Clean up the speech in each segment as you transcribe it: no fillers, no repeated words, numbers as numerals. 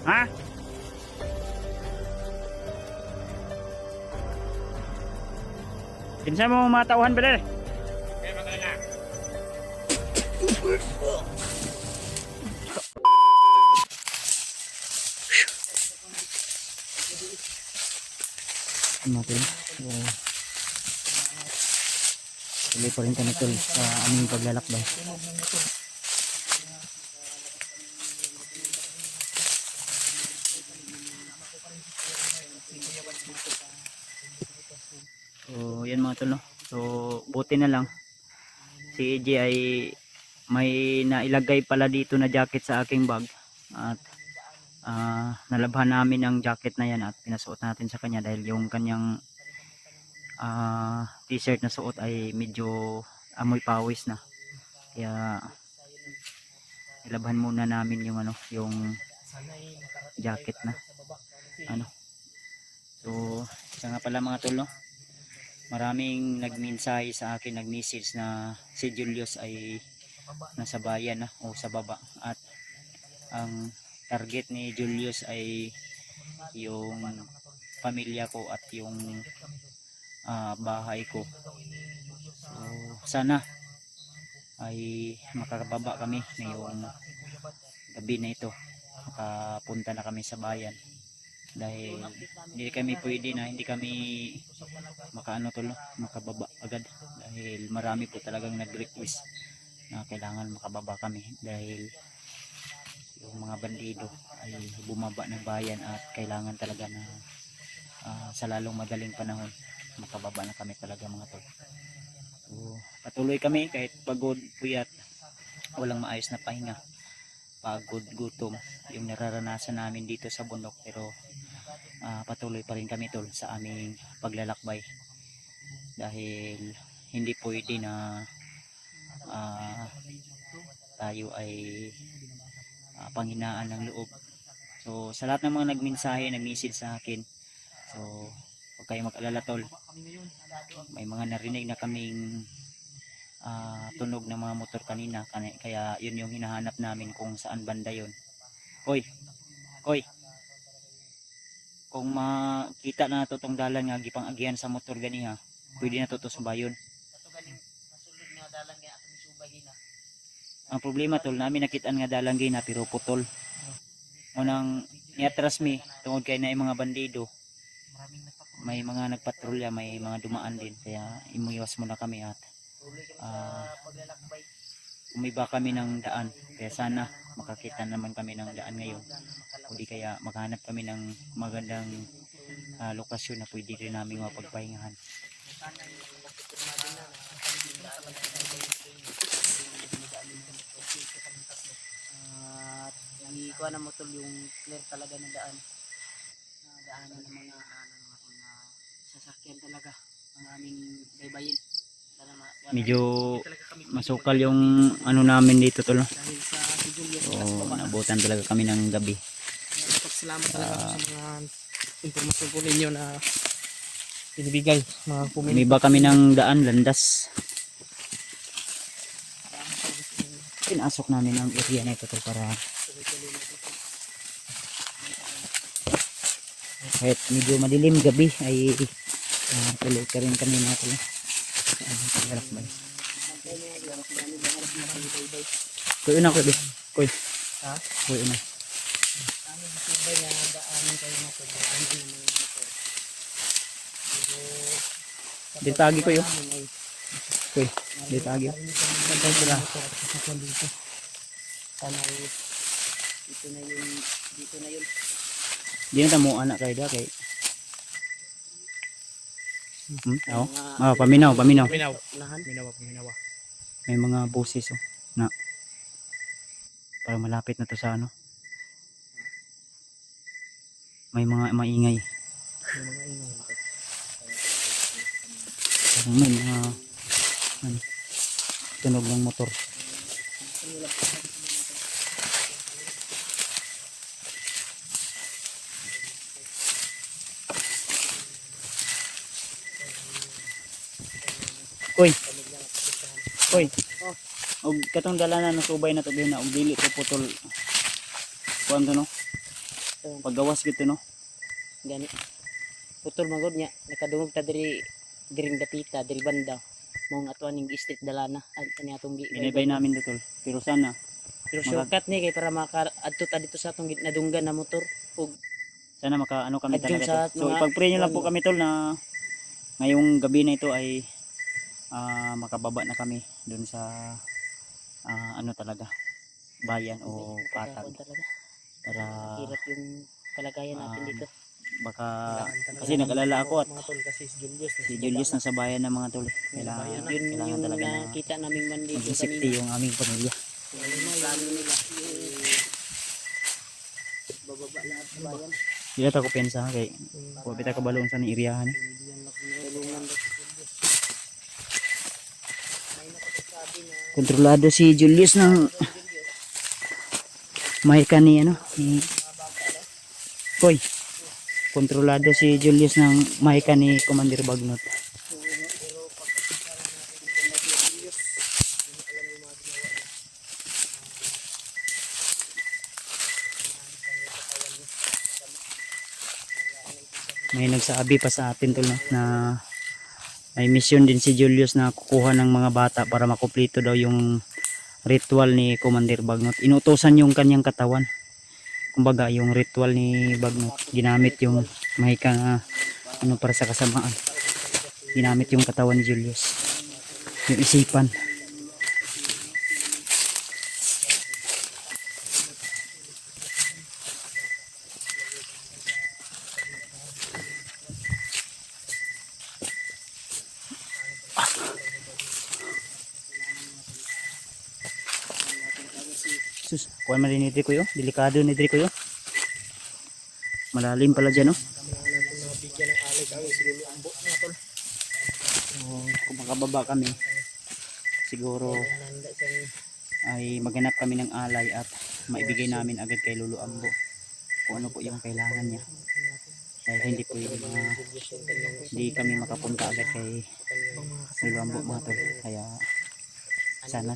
Ha? Kinsa mo matauhan ba dere? Natin. Tuloy pa rin kami tol sa aming paglalakbay. So yan mga tol, no? So buti na lang si EJ ay may nailagay pala dito na jacket sa aking bag at nalabhan namin ang jacket na yan at pinasuot natin sa kanya dahil yung kanyang t-shirt na suot ay medyo amoy pawis na, kaya nilabhan muna namin yung ano, yung jacket na ano. So siya nga pala mga tol, no? Maraming nagmensahe sa akin, nag-message na si Julius ay nasa bayan na o sa baba at ang target ni Julius ay yung pamilya ko at yung bahay ko. So sana ay makakababa kami ngayong gabi na ito, makapunta na kami sa bayan dahil hindi kami pwede na hindi kami makaano tol, makababa agad dahil marami po talagang nag-request na kailangan makababa kami dahil yung mga bandido ay bumaba ng bayan at kailangan talaga na sa lalong madaling panahon makababa na kami talaga mga tol. So patuloy kami kahit pagod, puyat, walang maayos na pahinga, pagod, gutom yung nararanasan namin dito sa bundok, pero patuloy pa rin kami tol sa aming paglalakbay dahil hindi pwede na tayo ay panghinaan ng loob. So sa lahat ng mga nagmensahe, nag-message sa akin, so huwag kayong mag-alala tol, may mga narinig na kaming tunog ng mga motor kanina, kaya yun yung hinahanap namin kung saan banda yun. Koy, koy, kung makita na to tong dalan nga gipang agihan sa motor ganiha, pwede na to subayon. Ang problema tol, namin nakitaan nga dalan gina pero putol. Unang niatras mi tungod kay na mga bandido, may mga nagpatrolya, may mga dumaan din, kaya imuiwas muna kami at umiba kami ng daan, kaya sana makakita naman kami ng daan ngayon, kundi kaya maghanap kami ng magandang lokasyon na pwede rin namin mapagpahingahan. At nangikuha na mo tol yung clear talaga ng daan, daanan ng mga sasakyan talaga ang aming baybayin. Medyo masukal yung ano namin dito tol, dahil sa so nabutan talaga kami ng gabi. Salamat talaga sa mga impormasyon po ninyo na binibigay, mga komento. Umiba kami ng daan, landas. Pinasok namin ang area na ito tol para kahit medyo madilim gabi ay tuloy ka rin kami mga tol. Kuy na kuy. Kuy. Ha? Kuy na. Dito agi ko yo. Kuy, dito agi. Saan sila? Dito na yun, dito na yun. Di na mo anak kay da kay. Paminaw. May mga boses na para malapit na to sa ano. May mga maingay. May mga tunog ng motor. Koy. Og katong dalanan ng subay na to na og dili to putol. Kuan to no. paggawas gito no. Gani. Putol magod nya nakadungog ta diring dapita diri banda. Mong atuan ning street dalana ad kani atong Ginibay namin dito. Pero sana pero shortcut ni kay para maka-adto ta dito sa atong nadunggan na motor ug sana maka ano kami Adjun talaga sa tol. So mga ipag-pray nyo lang po kuwan mo. kami tol na ngayong gabi na ito ay makababa na kami dun sa ano talaga bayan o patag talaga. para Hirap yung kalagayan natin dito. baka kasi nag-alala ako at Mga tol kasi si Julius na sa bayan ng mga tol. Kailangan, yun kailangan yung talaga na nakita naming man dito maging safety yung aming pamilya. Plano nila bababa lahat sa bayan. Hindi na ako pensa kay wapit ka balon sa ni iriyahan eh. Tulungan daw si Julius. May nakapagsabi na Kontrolado si Julius ng may kani ano ni Koy. Kontrolado si Julius ng may kani Commander Bagnot. May nagsabi pa sa atin tol no, na may mission din si Julius na kukuha ng mga bata para makumpleto daw yung ritual ni Commander Bagnot. Inutusan yung kanyang katawan. Kumbaga yung ritual ni Bagnot ginamit yung mahika ano para sa kasamaan. Ginamit yung katawan ni Julius. Yung isipan. Sus, kuha malinidri ko yun. Delikado nidri ko yun. Malalim pala dyan, no? Kung makababa kami, siguro ay maghanap kami ng alay at maibigay namin agad kay Lolo Ambo kung ano po yung kailangan niya. Dahil hindi po yung hindi kami makapunta agad kay Lolo Ambo mga tol. Kaya sana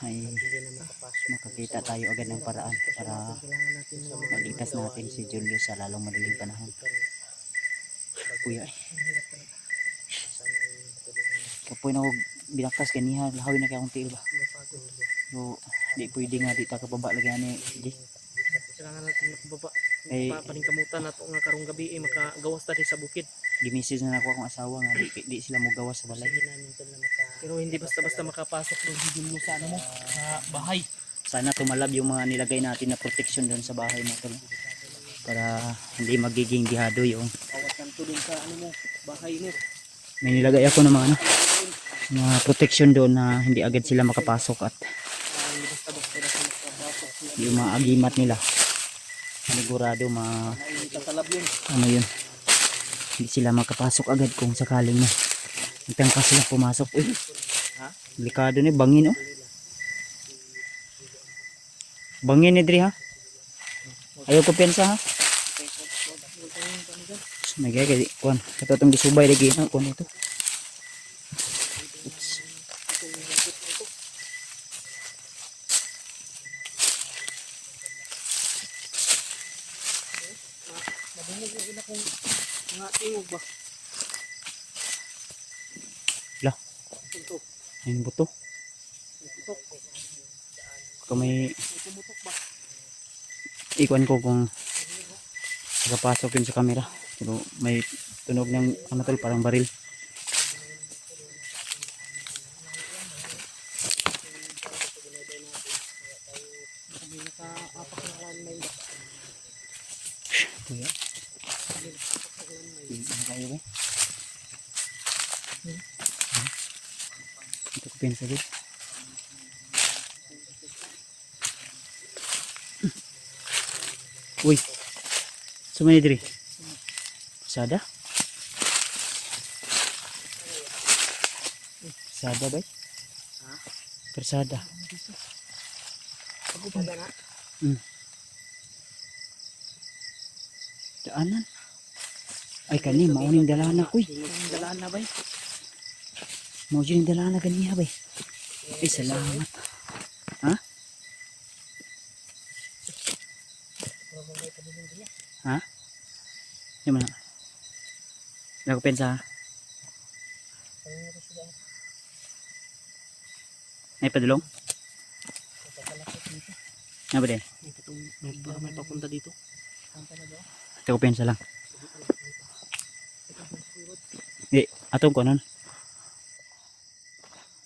ay makakita tayo agad ng paraan para maligtas natin si Julius sa lalong madaling panahon. Kuya kapoy na huwag binakas kaniha lahaw na kaya akong tiil ba so di pwede nga di takababa lagi ani di kailangan natin makababa ay paningkamutan nato nga karong gabi makagawas ta sa bukid. gimisis na ako akong asawa nga di sila mo gawas sa balay Pero hindi basta-basta makapasok ng Julius sa ano mo sa bahay. sana tumalab yung mga nilagay natin na protection doon sa bahay mo tol para hindi magiging dihado yung Bawat kanto dun sa ano mo bahay mo. may nilagay ako ng mga ano na protection doon na hindi agad sila makapasok at Hindi basta-basta na makapasok. yung mga agimat nila panigurado Tatalab yun. ano yun hindi sila makapasok agad kung sakaling mo nagtangka sila pumasok delikado ni bangin oh bangin ni Dri ha ayaw ko pensa ha may gaya kuan katotong gisubay lagi na kuan ito Mabunog yung ina kong mga tingog ba? lah ayun buto Tutok. kung may Tumutok ba? ikuan ko kung nakapasok yun sa camera pero may tunog ng ano tol parang baril Kami naka-apak na landmine ba? kuya ano kayo ba ito ko pensa din uy sumani diri sada sada ba persada Ako pa na? daanan ay kani mauning dalana kuy Dalaan na ba? mauning dalana ganiha bay ay salamat ha Ha? Yung mana? Wala ko pensa. Ay padulong? Ano ba din? May papunta dito. Ito ko pensa lang. Di, atong ko nun.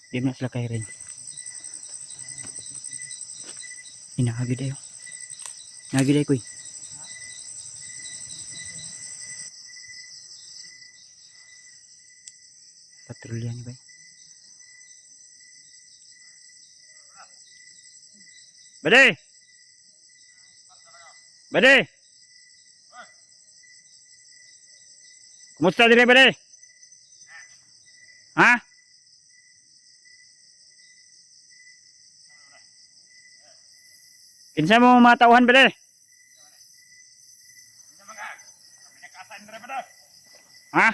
Di mo na sila kay rin. Inahagid ayo. Nagid ay koy. Patrolya ni bay. Bade! Bade! Kumusta dire bade? Ha? Kinsa mo matauhan bade? Ha?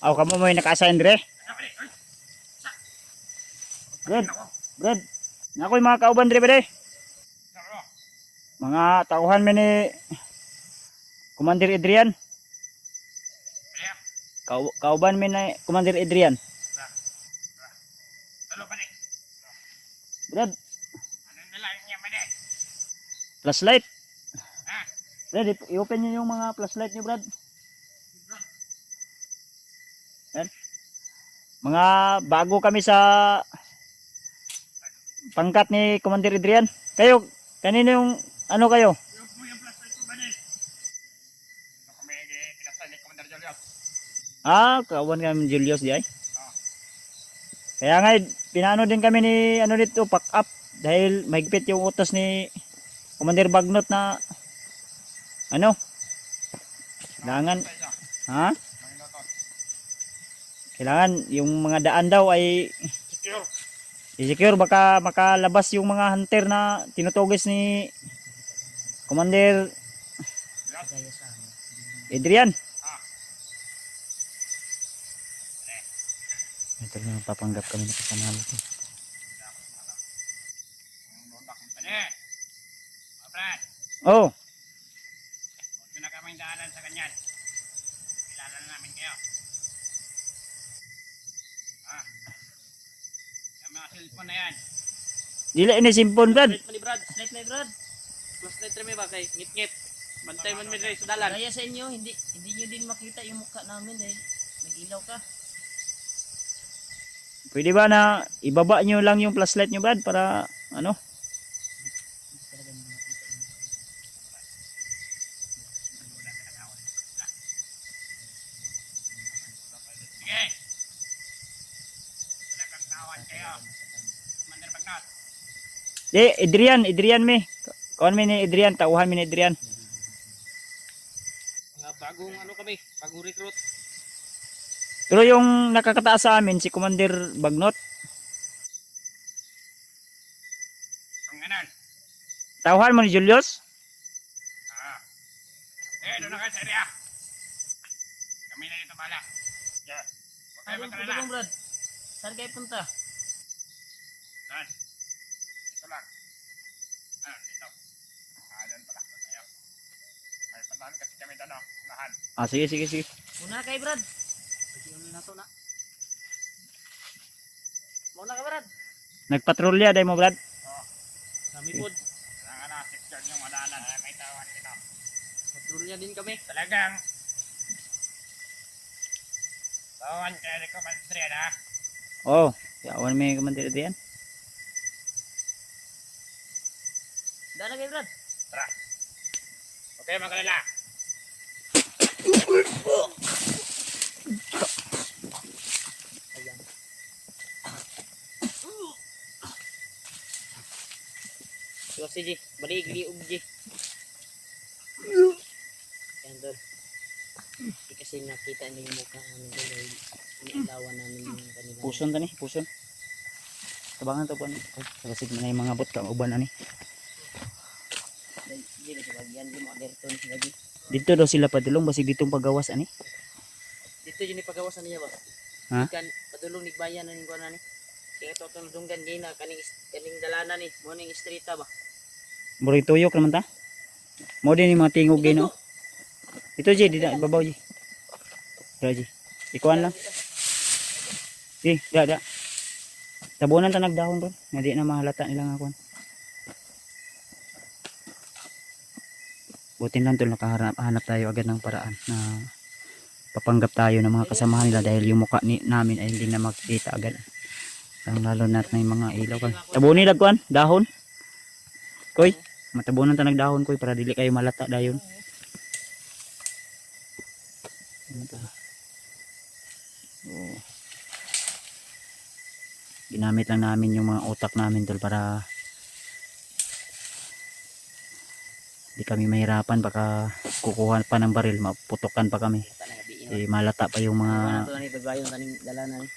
Aw kamo mo naka-assign dire? Brad, Brad. Nakoy mga kauban dire bade. Mga tauhan mi ni Commander Adrian. Kauban mi ni Commander Adrian. Brad. Flashlight. Brad, i-open niyo yung mga flashlight niyo, Brad. Yan. Mga bago kami sa pangkat ni Commander Adrian. Kayo, kanino yung ano kayo? Ah, kawan kami Julius di ay. Kaya nga pinano din kami ni ano dito pack up dahil mahigpit yung utos ni Commander Bagnot na ano? Kailangan ha? Kailangan yung mga daan daw ay secure baka makalabas yung mga hunter na tinutugis ni Commander Adrian. Ito na papanggap kami ng kasamahan ko. Oh. Huwag na kaming daanan sa kanyan. Kilala na namin kayo. Yung mga cellphone na yan. Dili ini simpon, Brad. Slide ni Brad. Flashlight rin may ba kay ngit-ngit. Bantay man may sa dalan. Kaya sa inyo, hindi nyo din makita yung mukha namin dahil nag-ilaw ka. Pwede ba na ibaba nyo lang yung flashlight nyo, Brad, para ano? Sige. Talagang tawan kayo. Commander Bagnot. Adrian mi. Kawan mi ni Adrian, tauhan mi ni Adrian. Mga bagong ano kami, bagong recruit. Pero yung nakakataas sa amin, si Commander Bagnot, Ang ganan. tauhan mo ni Julius? Doon na kayo sa area. Kami na dito bala. Yeah. Huwag kayo magkalala. Brad. Saan kayo punta? Doon. Dito lang. Dito. Doon pala. Tayo. May pantahan kasi kami doon, no? Unahan. Ah, sige, sige, sige. Muna kayo, Brad. Pag-iunin na to na. Muna ka, Brad. Nagpatrolya day mo, Brad. Kami po. Kailangan na, secure yung madalan. May tawan dito. Patrolya din kami. Talagang tawan kayo ni Commander, ha? Oh, tauhan mi Commander Adrian. Daan na kayo, Brad. Tara. Okay, magkalala. Ayan. So, si G. Balik, liog G. Ayan doon. Hindi kasi nakita niyo yung mukha namin doon dahil inilawan namin yung kanila. Puson tani, puson. Tabangan to po ni. Kasig na yung mga bot ka uban ani. Hindi na sa bagyan. Hindi mo alerton sila G. Dito daw sila padulong basig ditong pagawas ani. Dito yun ipagawasan niya ba? Ha? Ikan, padulong ni bayan na ningkuan na ni. Kaya ito itong dunggan din na kaning dalanan ni. Mo ning streeta ba? Murag tuyok naman ta. Mo din yung mga tingog din, no? Ito, Ji, di na, ibabaw, Ji. Dra, Ji. Ikuan lang. Ji, da. Tabunan ta nagdahon ron. Nga di na mahalata nila nga kuan. Buti lang tol, nakahanap tayo agad ng paraan na papanggap tayo ng mga kasamahan nila dahil yung mukha namin ay hindi na makikita agad. Lalo na yung mga ilaw kan. Tabunin lang kuan, dahon. Koy, matabunan ta nagdahon koy para dili kayo malata dayon. Oh. Ginamit lang namin yung mga utak namin tol para di kami mahirapan, baka kukuha pa ng baril, maputukan pa kami. Malata pa yung mga Ito na ni pagbayon kaning dala na ni.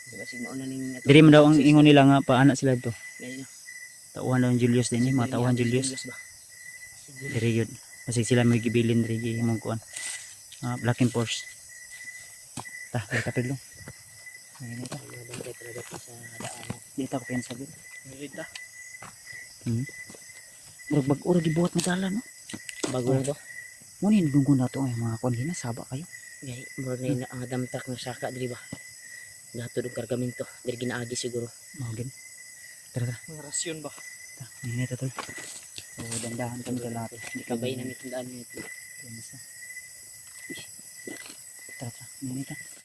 Diba sigmo na ning diri man daw ang ingon nila nga paana sila to. Ganyan. Tauhan daw ang Julius din mga tauhan Julius. ba? Diri yun. Kasi sila may gibilin diri imong kuan. Black and Force. Ta, kapit lang. Ayun ito. Nabantay talaga po sa daan. Dito ko pinsabi. Nilita. Murag bag-ura gibuhat na dala no. Bago na to. Muna yung gungun na ito ay mga kuan gina saba kayo. Gay, mura na ang damtak ng saka diri ba. Dato ng kargamento. Diri ginaagi siguro. Magin. Tara. Mga rasyon ba? Ta, ini ito tol. So dandahan kami kalate. Hindi ka Kabay na may tandaan nito. Tara. Ini ito.